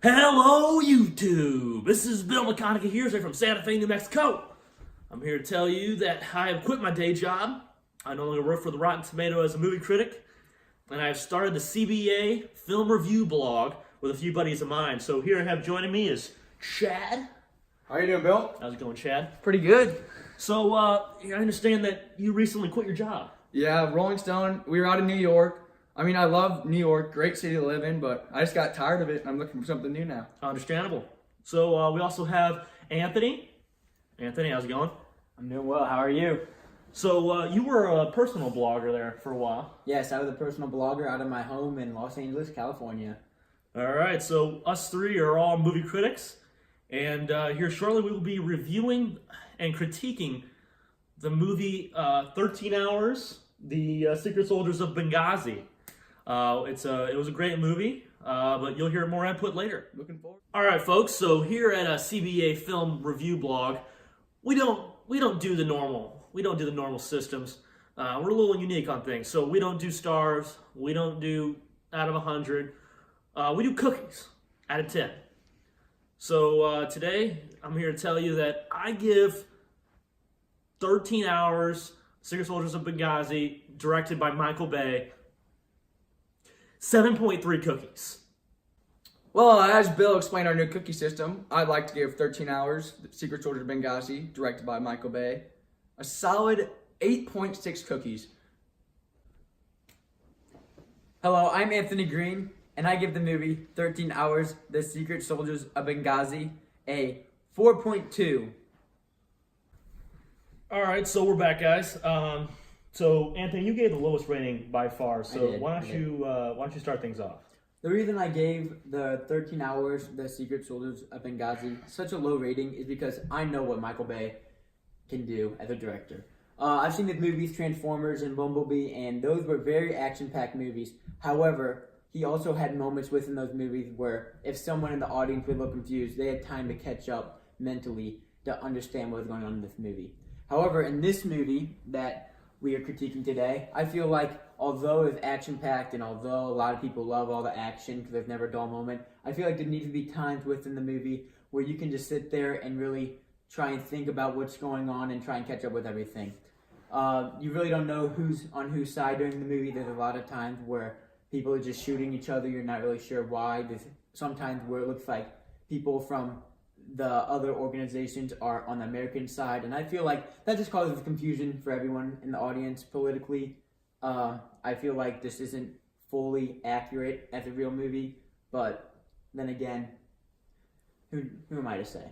Hello, YouTube! This is Bill McConaughey here from Santa Fe, New Mexico. I'm here to tell you that I have quit my day job. I no longer work for the Rotten Tomato as a movie critic, and I have started the CBA Film Review Blog with a few buddies of mine. So here I have joining me is Chad. How you doing, Bill? How's it going, Chad? Pretty good. So I understand that you recently quit your job. Yeah, Rolling Stone. We were out in New York. I mean, I love New York, great city to live in, but I just got tired of it, and I'm looking for something new now. Understandable. So we also have Anthony. Anthony, how's it going? I'm doing well. How are you? So you were a personal blogger there for a while. Yes, I was a personal blogger out of my home in Los Angeles, California. All right, so us three are all movie critics, and here shortly we will be reviewing and critiquing the movie 13 Hours, The Secret Soldiers of Benghazi. It was a great movie, but you'll hear more input later. Looking forward. All right, folks. So here at a CBA Film Review Blog, we don't do the normal systems. We're a little unique on things. So we don't do stars. We don't do out of 100. We do cookies out of 10. So today I'm here to tell you that I give 13 Hours, Secret Soldiers of Benghazi, directed by Michael Bay, 7.3 cookies. Well, as Bill explained our new cookie system, I'd like to give 13 Hours, The Secret Soldiers of Benghazi, directed by Michael Bay, a solid 8.6 cookies. Hello, I'm Anthony Green, and I give the movie 13 Hours, The Secret Soldiers of Benghazi, a 4.2. All right, so we're back, guys. So Anthony, you gave the lowest rating by far. So did, why don't you start things off? The reason I gave the 13 Hours, The Secret Soldiers of Benghazi such a low rating is because I know what Michael Bay can do as a director. I've seen the movies Transformers and Bumblebee, and those were very action-packed movies. However, he also had moments within those movies where if someone in the audience was a little confused, they had time to catch up mentally to understand what was going on in this movie. However, in this movie that we are critiquing today, I feel like although it's action-packed and although a lot of people love all the action because there's never a dull moment, I feel like there needs to be times within the movie where you can just sit there and really try and think about what's going on and try and catch up with everything. You really don't know who's on whose side during the movie. There's a lot of times where people are just shooting each other. You're not really sure why. There's sometimes where it looks like people from the other organizations are on the American side, and I feel like that just causes confusion for everyone in the audience politically. I feel like this isn't fully accurate as a real movie, but then again, who am I to say?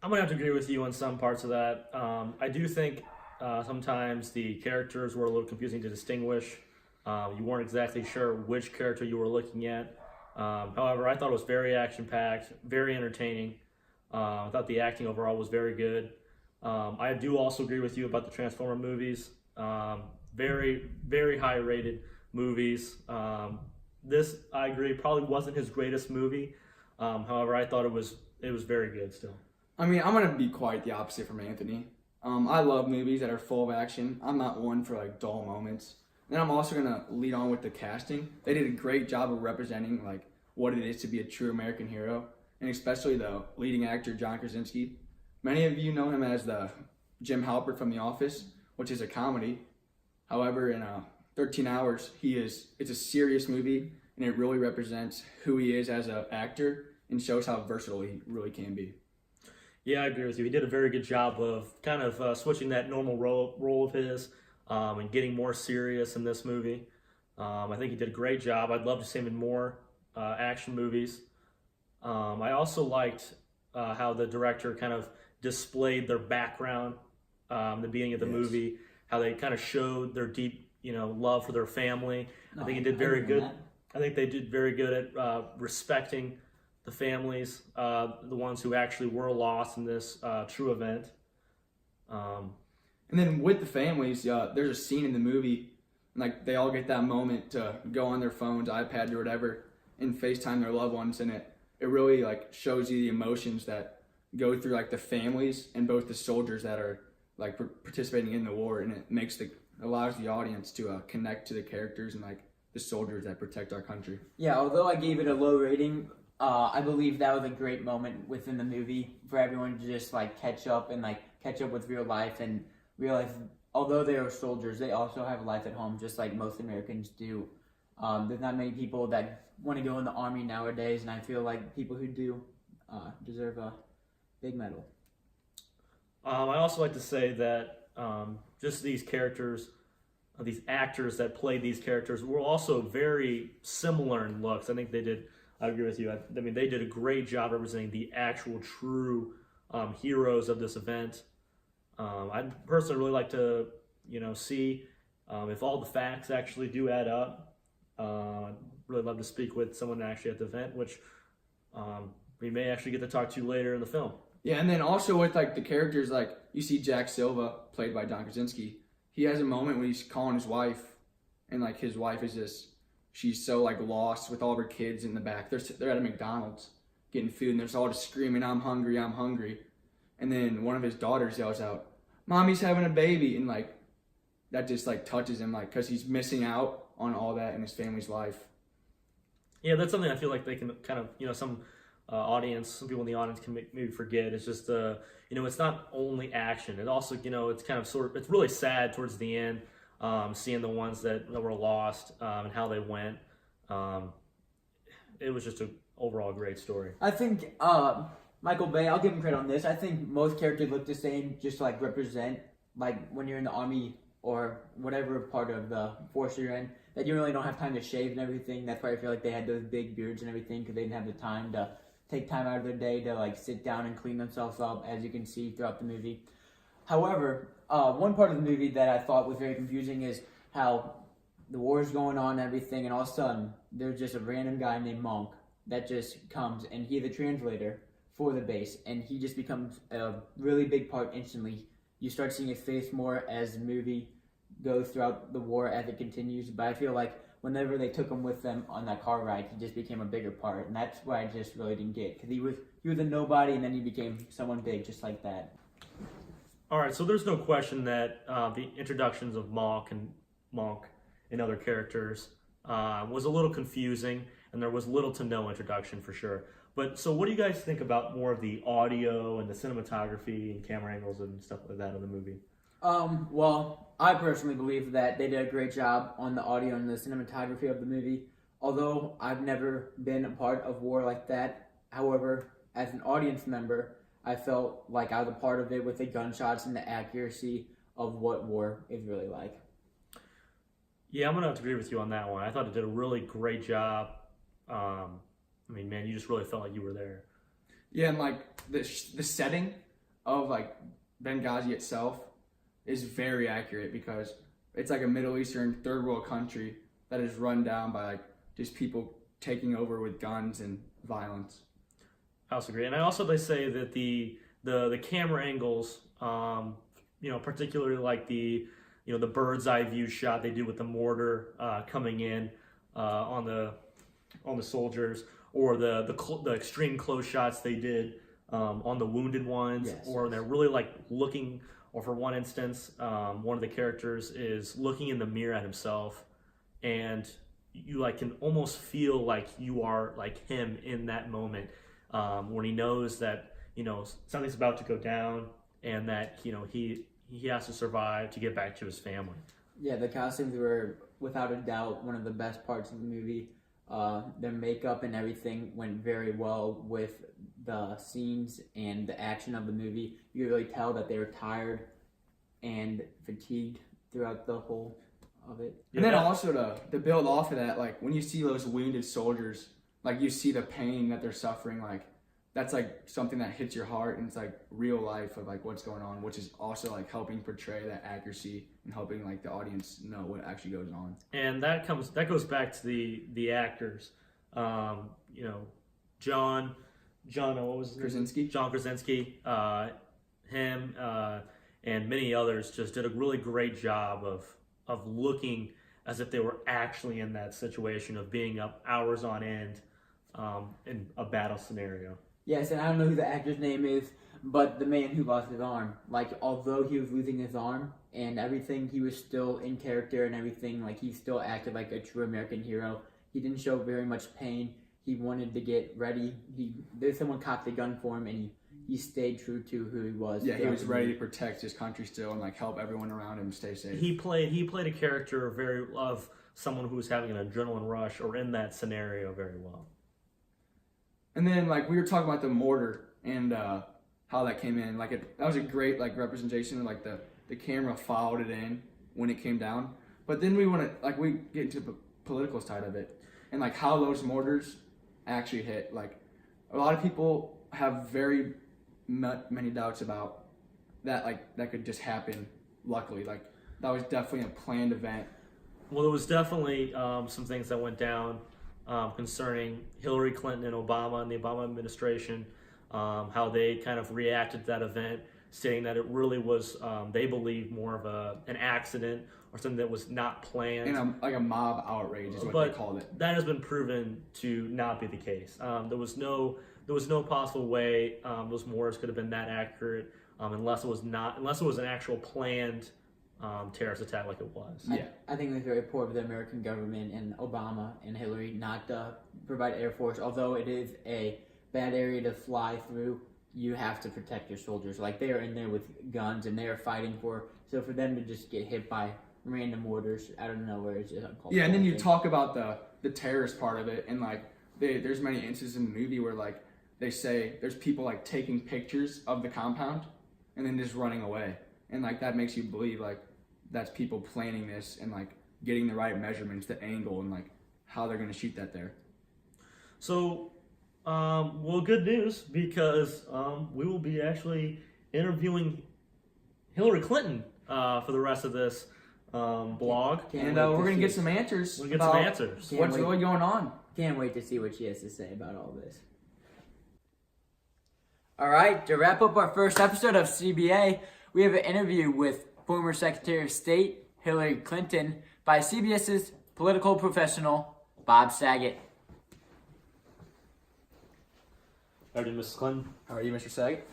I'm gonna have to agree with you on some parts of that. I do think sometimes the characters were a little confusing to distinguish. You weren't exactly sure which character you were looking at. However, I thought it was very action-packed, very entertaining. I thought the acting overall was very good. I do also agree with you about the Transformer movies. Very, very high-rated movies. This, I agree, probably wasn't his greatest movie. However, I thought it was very good still. I mean, I'm going to be quite the opposite from Anthony. I love movies that are full of action. I'm not one for like dull moments. Then I'm also going to lead on with the casting. They did a great job of representing like what it is to be a true American hero, and especially the leading actor, John Krasinski. Many of you know him as the Jim Halpert from The Office, which is a comedy. However, in 13 Hours, it's a serious movie, and it really represents who he is as an actor and shows how versatile he really can be. Yeah, I agree with you. He did a very good job of kind of switching that normal role of his and getting more serious in this movie. I think he did a great job. I'd love to see him in more action movies. I also liked how the director kind of displayed their background in the beginning of the movie, how they kind of showed their deep, love for their family. I think he did very good. I think they did very good at respecting the families, the ones who actually were lost in this true event. And then with the families, there's a scene in the movie, like they all get that moment to go on their phones, iPads, or whatever, and FaceTime their loved ones, and it really like shows you the emotions that go through like the families and both the soldiers that are like participating in the war, and it allows the audience to connect to the characters and like the soldiers that protect our country. Yeah, although I gave it a low rating, I believe that was a great moment within the movie for everyone to just like catch up with real life and realize although they are soldiers, they also have a life at home just like most Americans do. There's not many people that want to go in the army nowadays, and I feel like people who do deserve a big medal. I also like to say that just these characters, these actors that played these characters were also very similar in looks. I think they did. I agree with you. I mean, they did a great job representing the actual true heroes of this event. I'd personally really like to, see if all the facts actually do add up. I'd really love to speak with someone actually at the event, which we may actually get to talk to later in the film. Yeah, and then also with like the characters, like you see Jack Silva, played by John Krasinski. He has a moment when he's calling his wife, and like his wife is just, she's so like lost with all of her kids in the back. They're at a McDonald's getting food, and they're all just screaming, "I'm hungry, I'm hungry." And then one of his daughters yells out, "Mommy's having a baby," and like that just like touches him, like because he's missing out on all that in his family's life. Yeah, that's something I feel like they can kind of, some some people in the audience can maybe forget. It's just, it's not only action. It also, it's kind of it's really sad towards the end, seeing the ones that were lost and how they went. It was just an overall great story. I think Michael Bay, I'll give him credit on this. I think most characters look the same, just to like represent, like when you're in the army or whatever part of the force you're in, that you really don't have time to shave and everything. That's why I feel like they had those big beards and everything, because they didn't have the time to take time out of their day to like sit down and clean themselves up, as you can see throughout the movie. However, one part of the movie that I thought was very confusing is how the war is going on and everything, and all of a sudden there's just a random guy named Monk that just comes, and he's the translator for the base, and he just becomes a really big part instantly. You start seeing his face more as the movie goes throughout the war as it continues, but I feel like whenever they took him with them on that car ride, he just became a bigger part, and that's what I just really didn't get, because he was a nobody, and then he became someone big just like that. All right, so there's no question that the introductions of Monk and other characters was a little confusing, and there was little to no introduction for sure. But so what do you guys think about more of the audio and the cinematography and camera angles and stuff like that of the movie? Well, I personally believe that they did a great job on the audio and the cinematography of the movie. Although I've never been a part of war like that. However, as an audience member, I felt like I was a part of it with the gunshots and the accuracy of what war is really like. Yeah, I'm going to have to agree with you on that one. I thought it did a really great job. I mean, man, you just really felt like you were there. Yeah, and like the setting of like Benghazi itself is very accurate, because it's like a Middle Eastern third world country that is run down by like just people taking over with guns and violence. I also agree, and I also they say that the camera angles, particularly like the bird's eye view shot they do with the mortar coming in on the soldiers, or the extreme close shots they did on the wounded ones, yes. Or they're really like looking. Or for one instance, one of the characters is looking in the mirror at himself, and you like can almost feel like you are like him in that moment when he knows that something's about to go down, and that he has to survive to get back to his family. Yeah, the costumes were without a doubt one of the best parts of the movie. Their makeup and everything went very well with the scenes and the action of the movie. You could really tell that they were tired and fatigued throughout the whole of it. And then also to build off of that, like when you see those wounded soldiers, like you see the pain that they're suffering, like that's like something that hits your heart, and it's like real life of like what's going on, which is also like helping portray that accuracy and helping like the audience know what actually goes on. And that goes back to the actors. John, what was his name? Krasinski. John Krasinski, him, and many others just did a really great job of looking as if they were actually in that situation of being up hours on end in a battle scenario. Yes, and I don't know who the actor's name is, but the man who lost his arm, like although he was losing his arm and everything, he was still in character and everything. Like he still acted like a true American hero. He didn't show very much pain. he wanted to get ready. Someone cocked the gun for him, and he stayed true to who he was. Yeah, he was ready to protect his country still and like help everyone around him stay safe. He played a character of someone who was having an adrenaline rush or in that scenario very well. And then like we were talking about the mortar and how that came in. Like that was a great like representation. Like the camera followed it in when it came down. But then we get into the political side of it and like how those mortars actually hit. Like a lot of people have very many doubts about that. Like that could just happen. Luckily, like that was definitely a planned event. Well, there was definitely some things that went down concerning Hillary Clinton and Obama and the Obama administration, how they kind of reacted to that event, stating that it really was, they believe, more of an accident or something that was not planned. And like a mob outrage is what they called it. That has been proven to not be the case. There was no possible way those mortars could have been that accurate unless it was an actual planned terrorist attack like it was. Yeah, I think it was very poor of the American government and Obama and Hillary not to provide Air Force. Although it is a bad area to fly through, you have to protect your soldiers. Like they are in there with guns and they are fighting so for them to just get hit by random mortars out of nowhere is just uncalled for. Yeah, and then you talk about the terrorist part of it, and like there's many instances in the movie where like they say there's people like taking pictures of the compound and then just running away, and like that makes you believe like that's people planning this and like getting the right measurements, the angle, and like how they're gonna shoot that there. So, well, good news because we will be actually interviewing Hillary Clinton for the rest of this blog. And we're going to get some answers. We'll get some answers. What's really going on. Can't wait to see what she has to say about all this. All right, to wrap up our first episode of CBA, we have an interview with former Secretary of State Hillary Clinton by CBS's political professional, Bob Saget. How are you, Mrs. Clinton? How are you, Mr. Saget?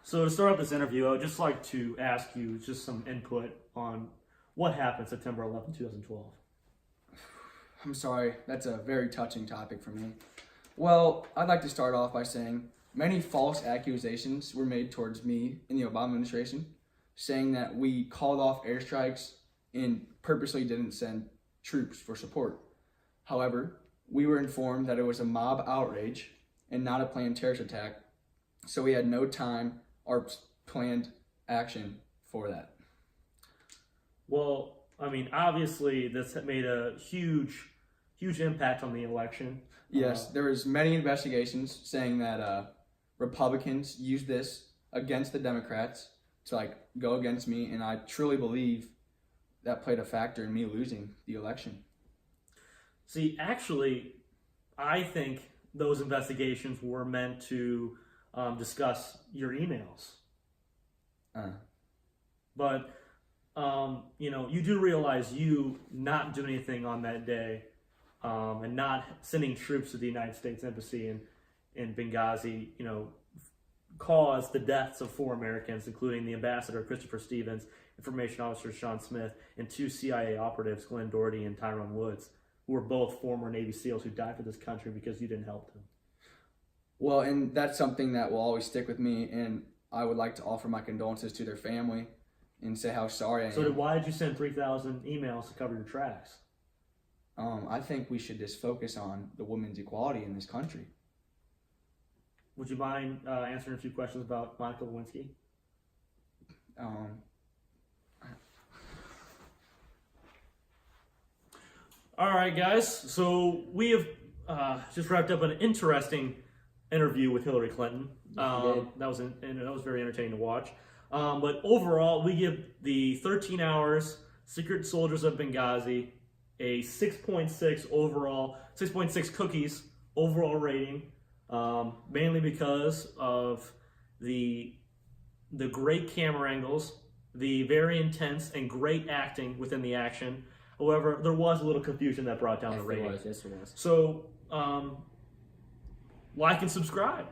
So to start off this interview, I would just like to ask you just some input on what happened September 11, 2012. I'm sorry, that's a very touching topic for me. Well, I'd like to start off by saying many false accusations were made towards me in the Obama administration, saying that we called off airstrikes and purposely didn't send troops for support. However, we were informed that it was a mob outrage and not a planned terrorist attack, so we had no time or planned action for that. Well, I mean, obviously this made a huge impact on the election. Yes, there was many investigations saying that Republicans used this against the Democrats to like go against me, and I truly believe that played a factor in me losing the election. See, actually, I think those investigations were meant to discuss your emails. But, you do realize you not doing anything on that day and not sending troops to the United States Embassy in Benghazi, caused the deaths of 4 Americans, including the ambassador, Christopher Stevens, information officer, Sean Smith, and 2 CIA operatives, Glenn Doherty and Tyrone Woods, who were both former Navy SEALs who died for this country because you didn't help them. Well, and that's something that will always stick with me, and I would like to offer my condolences to their family and say how sorry I am. So why did you send 3,000 emails to cover your tracks? I think we should just focus on the women's equality in this country. Would you mind answering a few questions about Monica Lewinsky? All right, guys. So we have just wrapped up an interesting interview with Hillary Clinton. That was very entertaining to watch. But overall, we give the 13 Hours Secret Soldiers of Benghazi a 6.6 overall, 6.6 cookies overall rating, mainly because of the great camera angles, the very intense and great acting within the action. However, there was a little confusion that brought down the rating. Yes, it was. So, like and subscribe.